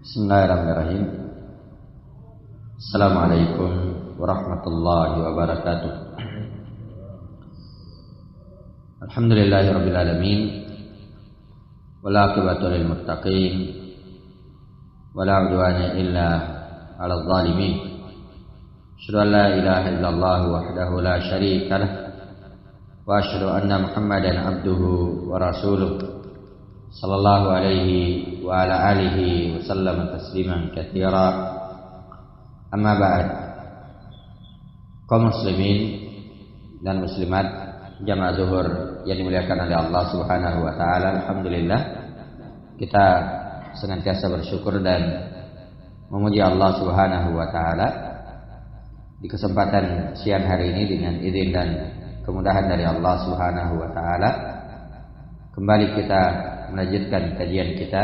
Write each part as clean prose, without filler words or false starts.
Bismillahirrahmanirrahim. Assalamualaikum warahmatullahi wabarakatuh. Alhamdulillahirabbil alamin. Wal aqibatu lil muttaqin. Wala 'udwana illa 'alal zalimin. Asyhadu an la ilaha illallah wahdahu la syarika lah. Wa asyhadu anna Muhammadan abduhu wa rasuluh. Sallallahu alaihi wa ala alihi wa sallam tasliman katsira. Amma ba'd. Kaum muslimin dan muslimat jamaah zuhur yang dimuliakan oleh Allah Subhanahu wa taala, alhamdulillah kita senantiasa bersyukur dan memuji Allah Subhanahu wa taala di kesempatan siang hari ini dengan izin dan kemudahan dari Allah Subhanahu wa taala. Kembali kita melanjutkan kajian kita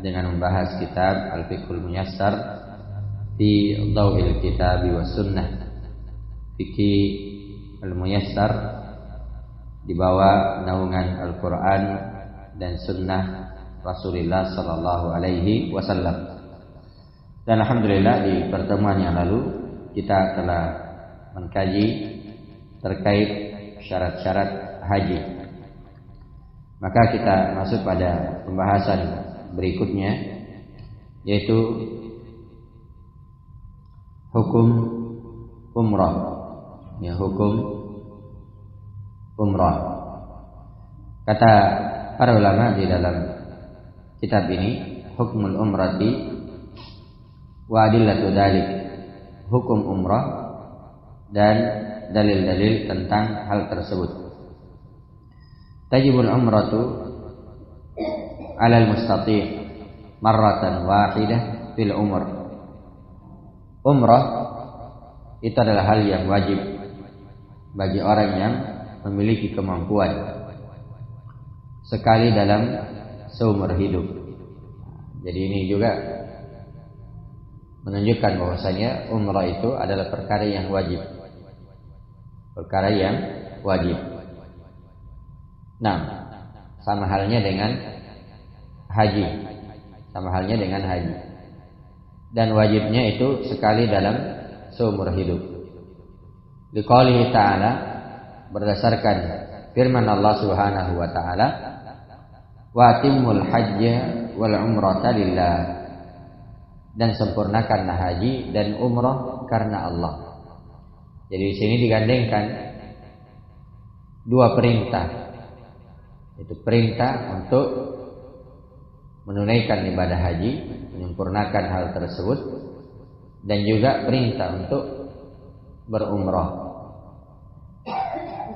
dengan membahas kitab Al-Fiqhul Muyassar fi Dhaw'il Kitab wa Sunnah. Fikih Al-Muyassar di bawah naungan Al-Quran dan Sunnah Rasulullah Sallallahu Alaihi Wasallam. Dan alhamdulillah di pertemuan yang lalu kita telah mengkaji terkait syarat-syarat haji. Maka kita masuk pada pembahasan berikutnya, yaitu hukum umrah. Ya, hukum umrah. Kata para ulama di dalam kitab ini, hukmul umrati wa adillatu dzalik, hukum umrah dan dalil-dalil tentang hal tersebut. Tajibul umratu 'alal mustati' marratan wahidah fil umr. Umrah itu adalah hal yang wajib bagi orang yang memiliki kemampuan sekali dalam seumur hidup. Jadi ini juga menunjukkan bahwasanya umrah itu adalah perkara yang wajib. Perkara yang wajib. Nah, sama halnya dengan haji. Sama halnya dengan haji. Dan wajibnya itu sekali dalam seumur hidup. Liqaulihi ta'ala, berdasarkan firman Allah Subhanahu wa ta'ala, wa atimmul hajja wal umrata lillah, dan sempurnakanlah haji dan umrah karena Allah. Jadi di sini digandengkan dua perintah. Itu perintah untuk menunaikan ibadah haji, menyempurnakan hal tersebut, dan juga perintah untuk berumrah.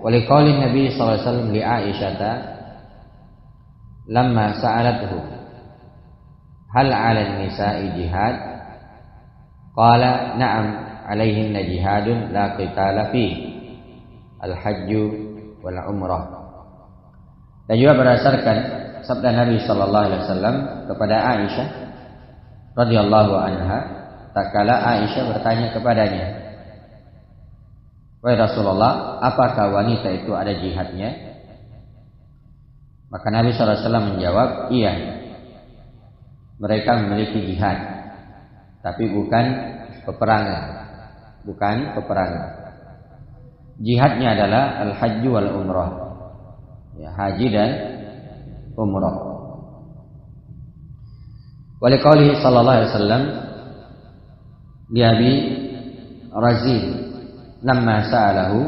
Waliqaulin Nabi sallallahu alaihi wasallam li Aisyah lamma sa'alathu hal 'ala nisa'i jihad, qala na'am 'alaihinna jihadun la qitala fi al-hajju wal umrah. Dan juga berdasarkan sabda Nabi sallallahu alaihi wasallam kepada Aisyah radhiyallahu anha, tatkala Aisyah bertanya kepadanya, "Wahai Rasulullah, apakah wanita itu ada jihadnya?" Maka Nabi sallallahu alaihi wasallam menjawab, "Iya. Mereka memiliki jihad, tapi bukan peperangan. Bukan peperangan. Jihadnya adalah al-hajju wal umrah." Ya, haji dan umrah. Waliqaulihi sallallahu alaihi wasallam li Abi Razin lamma sa'alahu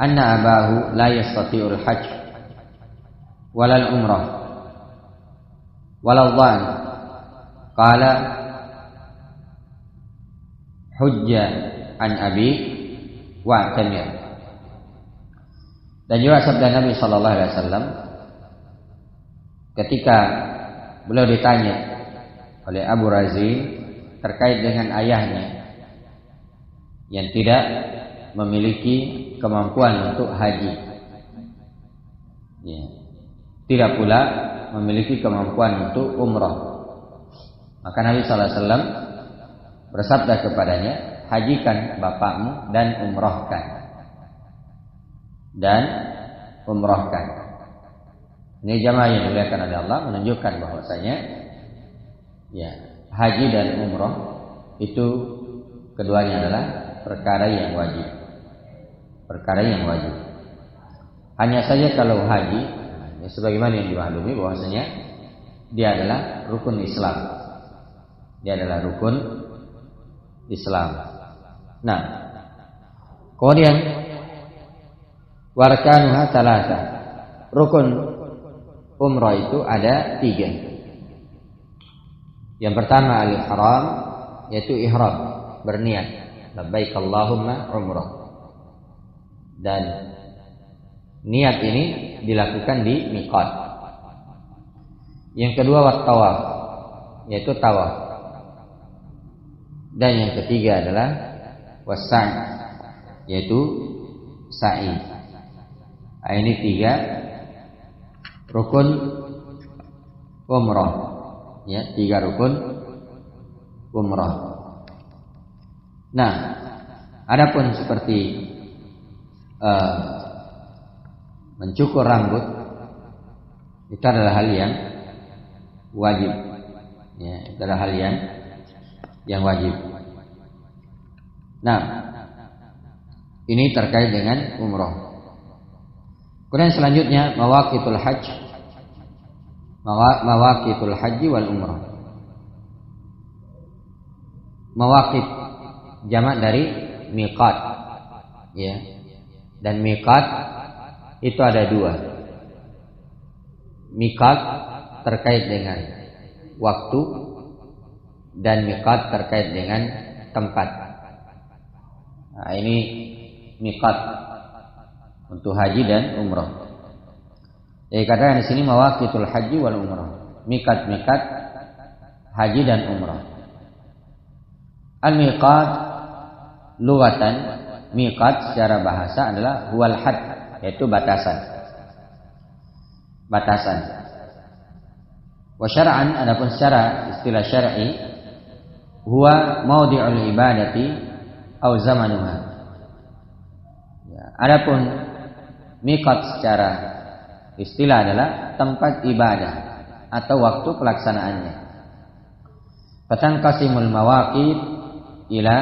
anna abahu la yastati'ul hajj walal umrah walal dhan, qala hujja an abi wa'tamir. Dan juga sabda Nabi sallallahu alaihi wasallam ketika beliau ditanya oleh Abu Razin terkait dengan ayahnya yang tidak memiliki kemampuan untuk haji, ya, tidak pula memiliki kemampuan untuk umrah, maka Nabi sallallahu alaihi wasallam bersabda kepadanya, hajikan bapakmu dan umrahkan. Ini jamaah yang dimuliakan oleh Allah menunjukkan bahwasanya Ya, haji dan umrah itu keduanya adalah perkara yang wajib. Perkara yang wajib. Hanya saja kalau haji, ya sebagaimana yang dimaklumi bahwasanya dia adalah rukun Islam. Dia adalah rukun Islam. Nah, kemudian warkanuha thalatha. Rukun umrah itu ada 3. Yang pertama al-ihram, yaitu ihram, berniat labbaik Allahumma umrah. Dan niat ini dilakukan di miqat. Yang kedua wat-tawaf, yaitu tawaf. Dan yang ketiga adalah was-sa'i, yaitu sa'i. Nah, ini 3 rukun umrah. Ya, 3 rukun umrah. Nah, adapun seperti mencukur rambut itu adalah hal yang wajib. Ya, itu adalah hal yang wajib. Nah, ini terkait dengan umrah. Kemudian selanjutnya mawaqitul hajj. Mawaqitul haji wal umrah. Mawaqit jamak dari miqat, ya. Dan miqat itu ada 2. Miqat terkait dengan waktu dan miqat terkait dengan tempat. Nah, ini miqat untuk haji dan umrah. Jadi katakan di sini mawaqitul haji wal umrah. Miqat haji dan umrah. Al-miqat lughatan, miqat secara bahasa adalah huwal had, yaitu batasan. Batasan. Wa syar'an, adapun secara istilah syar'i, huwa maudhi'ul ibadati au zamanuha. Ya, adapun miqat secara istilah adalah tempat ibadah atau waktu pelaksanaannya. Fatanqasimul mawaqit ila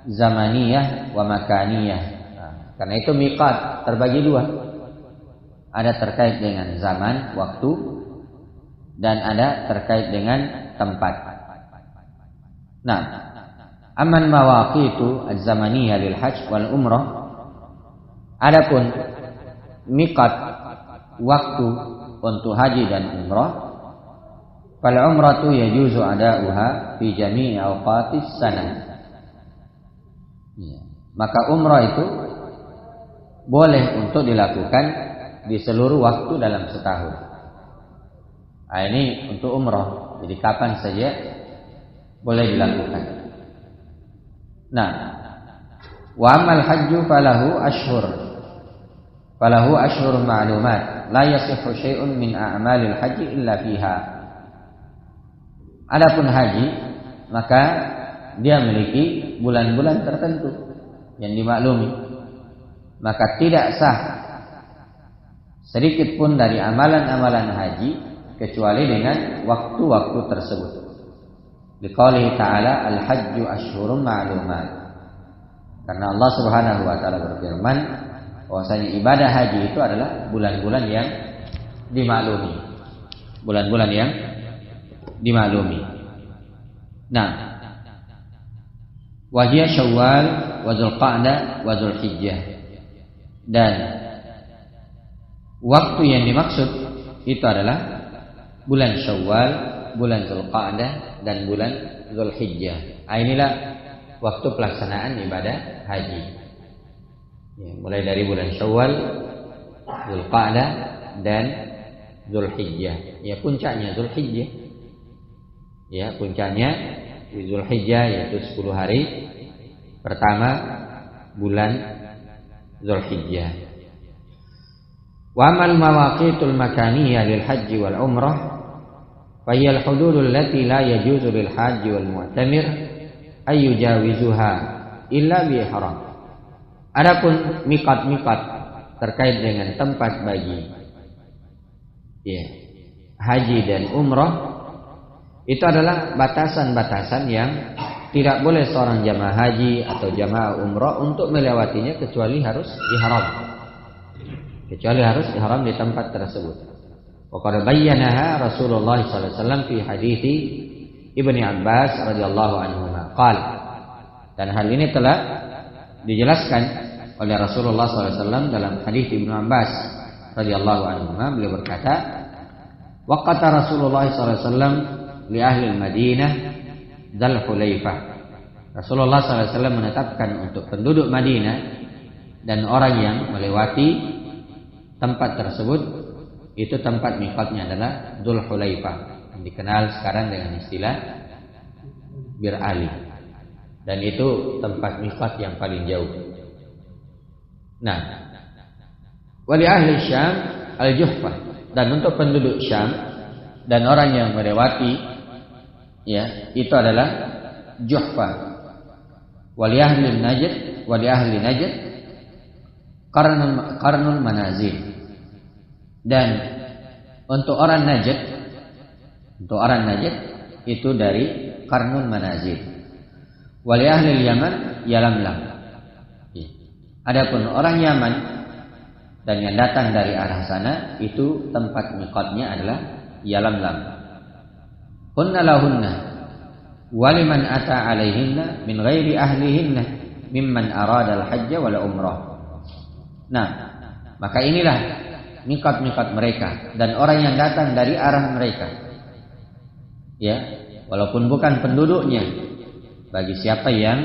zamaniyah wa makaniyah. Nah, karena itu miqat terbagi 2. Ada terkait dengan zaman, waktu, dan ada terkait dengan tempat. Nah, aman mawaqitu az-zamaniyah lil hajj wal umrah. Adapun miqat waktu untuk haji dan umrah, fal umratu yajuzu ada'uha fi jami'i awqatis sanah. Ya. Maka umrah itu boleh untuk dilakukan di seluruh waktu dalam setahun. Nah, ini untuk umrah, jadi kapan saja boleh dilakukan. Nah, wa amal hajju falahu ashhur ma'lumat la yasihhu syai'un min a'malil haji illa fiha. Adapun haji, maka dia memiliki bulan-bulan tertentu yang dimaklumi. Maka tidak sah sedikit pun dari amalan-amalan haji kecuali dengan waktu-waktu tersebut. Liqaulihi ta'ala al-hajju ashhurun ma'lumat. Karena Allah Subhanahu wa taala berfirman bahwasanya ibadah haji itu adalah bulan-bulan yang dimaklumi. Bulan-bulan yang dimaklumi. Nah, wahia Syawal wa Dzulqa'dah wa Dzulhijjah. Dan waktu yang dimaksud itu adalah bulan Syawal, bulan Dzulqa'dah, dan bulan Dzulhijjah. Inilah waktu pelaksanaan ibadah haji. Ya, mulai dari bulan Syawal, Dzulqa'dah, dan Dzulhijjah. Ya, puncaknya Dzulhijjah. Ya, puncaknya di Dzulhijjah, yaitu 10 hari pertama bulan Dzulhijjah. Wa amal mawaqitul makaniyah lil haji wal umrah fa hiya al hududul lati la yajuzu lil haji wal mu'tamir ay yujawizuha illa bi ihram. Adapun miqat-miqat terkait dengan tempat bagi haji dan umrah Itu adalah batasan-batasan yang tidak boleh seorang jamaah haji atau jamaah umrah untuk melewatinya kecuali harus ihram. Kecuali harus ihram di tempat tersebut. Wa qad bayyanaha Rasulullah sallallahu alaihi wasallam fi hadithi Ibnu Abbas radhiyallahu anhuma qala. Dan hal ini telah dijelaskan oleh Rasulullah sallallahu alaihi wasallam dalam hadis Ibnu Abbas radhiyallahu anhuma. Beliau berkata, waqata Rasulullah sallallahu alaihi wasallam li ahli Madinah Dzul Hulaifah. Rasulullah sallallahu alaihi wasallam menetapkan untuk penduduk Madinah dan orang yang melewati tempat tersebut, itu tempat miqatnya adalah Dzul Hulaifah, yang dikenal sekarang dengan istilah Bir Ali. Dan itu tempat miqat yang paling jauh. Nah, wali ahli Syam Al-Juhfah, dan untuk penduduk Syam dan orang yang melewati itu adalah Juhfah. Wali ahli Najd Qarnul Manazil. Dan untuk orang Najd itu dari Qarnul Manazil. Wali ahli Yaman Yalamlam. Adapun orang Yaman dan yang datang dari arah sana, itu tempat miqatnya adalah Yalamlam. Hunna lahunna waliman ata alaihinna min ghairi ahlihinna mimman arada al-hajj wal umrah. Nah, maka inilah miqat-miqat mereka dan orang yang datang dari arah mereka. Walaupun bukan penduduknya, bagi siapa yang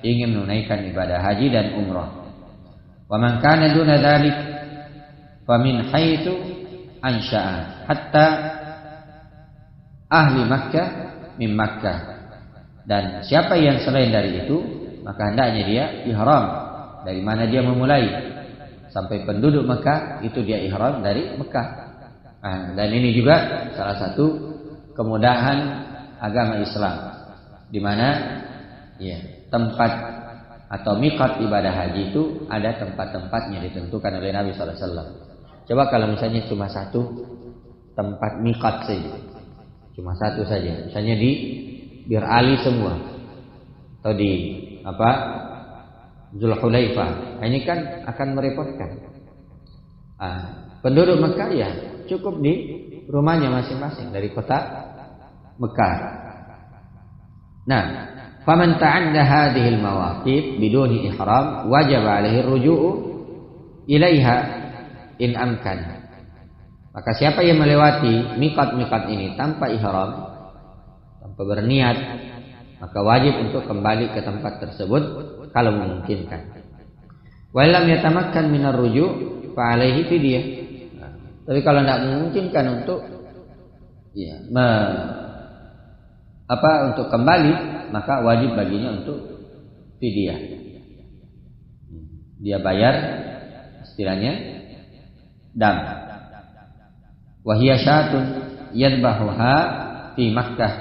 ingin menunaikan ibadah haji dan umrah. Wa man kana duna dzalik fa min haitsu ansha'a hatta ahli Makkah min Makkah. Dan siapa yang selain dari itu, maka hendaknya dia ihram dari mana dia memulai sampai penduduk Mekah, itu dia ihram dari Mekah. Dan ini juga salah satu kemudahan agama Islam, di mana tempat atau miqat ibadah haji itu ada tempat-tempatnya ditentukan oleh Nabi sallallahu alaihi wasallam. Coba kalau misalnya cuma satu tempat miqat saja, cuma satu saja, misalnya di Bir Ali semua, atau di Dzul Hulaifah, ini kan akan merepotkan. Penduduk Mekah cukup di rumahnya masing-masing dari kota Mekah. Nah, faman ta'adda hadhihi al-mawaqit biduni ihram wajib alaihi ruju'u ilaiha in amkan. Maka siapa yang melewati miqat-miqat ini tanpa ihram, tanpa berniat, maka wajib untuk kembali ke tempat tersebut kalau memungkinkan. Wa lam yatamakkan minar ruju' fa alaihi fidyah. Tapi kalau tidak memungkinkan untuk untuk kembali, maka wajib baginya untuk fidyah. Dia bayar istilahnya dam. Wa hiya syatun yadbahuha fi Makkah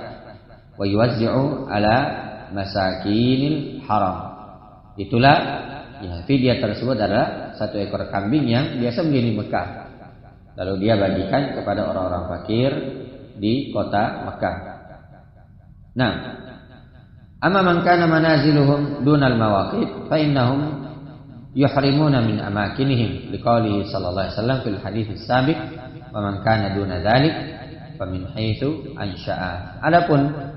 wa yuwazzi'u ala masakinil haram. Itulah fidyah tersebut adalah satu ekor kambing yang biasa beli di Mekah, lalu dia bagikan kepada orang-orang fakir di kota Mekah. Nah, amma man kana manaziluhum dunal mawaqit fa innahum yuhrimuna min amakinihim liqaulihi sallallahu alaihi wasallam fil hadits as-sabiq wa man kana duna dzalik fa min haitsu ansha'a. Adapun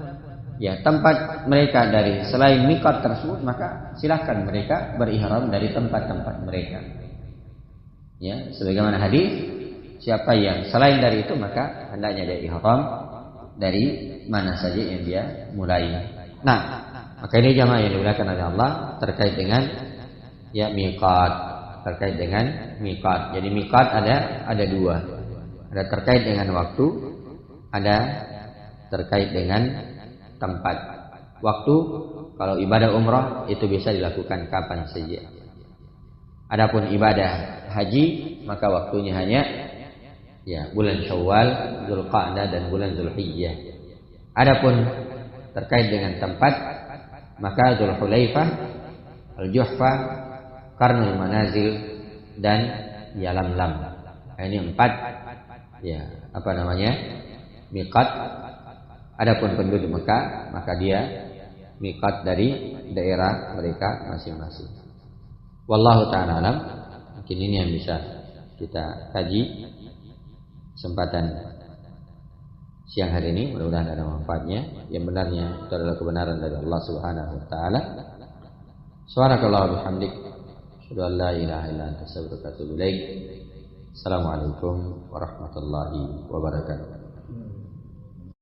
tempat mereka dari selain miqat tersebut, maka silakan mereka berihram dari tempat-tempat mereka. Sebagaimana hadis, siapa yang selain dari itu maka hendaknya dia ihram dari mana saja yang dia mulai. Nah, maka ini jamaah yang dimuliakan oleh Allah terkait dengan miqat, terkait dengan miqat. Jadi miqat ada dua. Ada terkait dengan waktu, ada terkait dengan tempat. Waktu kalau ibadah umrah itu bisa dilakukan kapan saja. Adapun ibadah haji maka waktunya hanya bulan Syawal, Dzulqa'dah dan bulan Dzulhijjah. Adapun terkait dengan tempat, maka Dzul Hulaifah, Al-Juhfah, Qarnul Manazil dan Yalamlam. Ini 4 miqat Adapun penduduk Mekah, maka dia miqat dari daerah mereka masing-masing. Wallahu ta'ala alam. Mungkin ini yang bisa kita kaji kesempatan siang hari ini. Mudah-mudahan ada manfaatnya. Yang benarnya itu adalah kebenaran dari Allah Subhanahu wa taala. Subhanakallahumma bihamdik, asyhadu an la ilaha illa anta, astaghfiruka wa atubu ilaik. Assalamualaikum warahmatullahi wabarakatuh.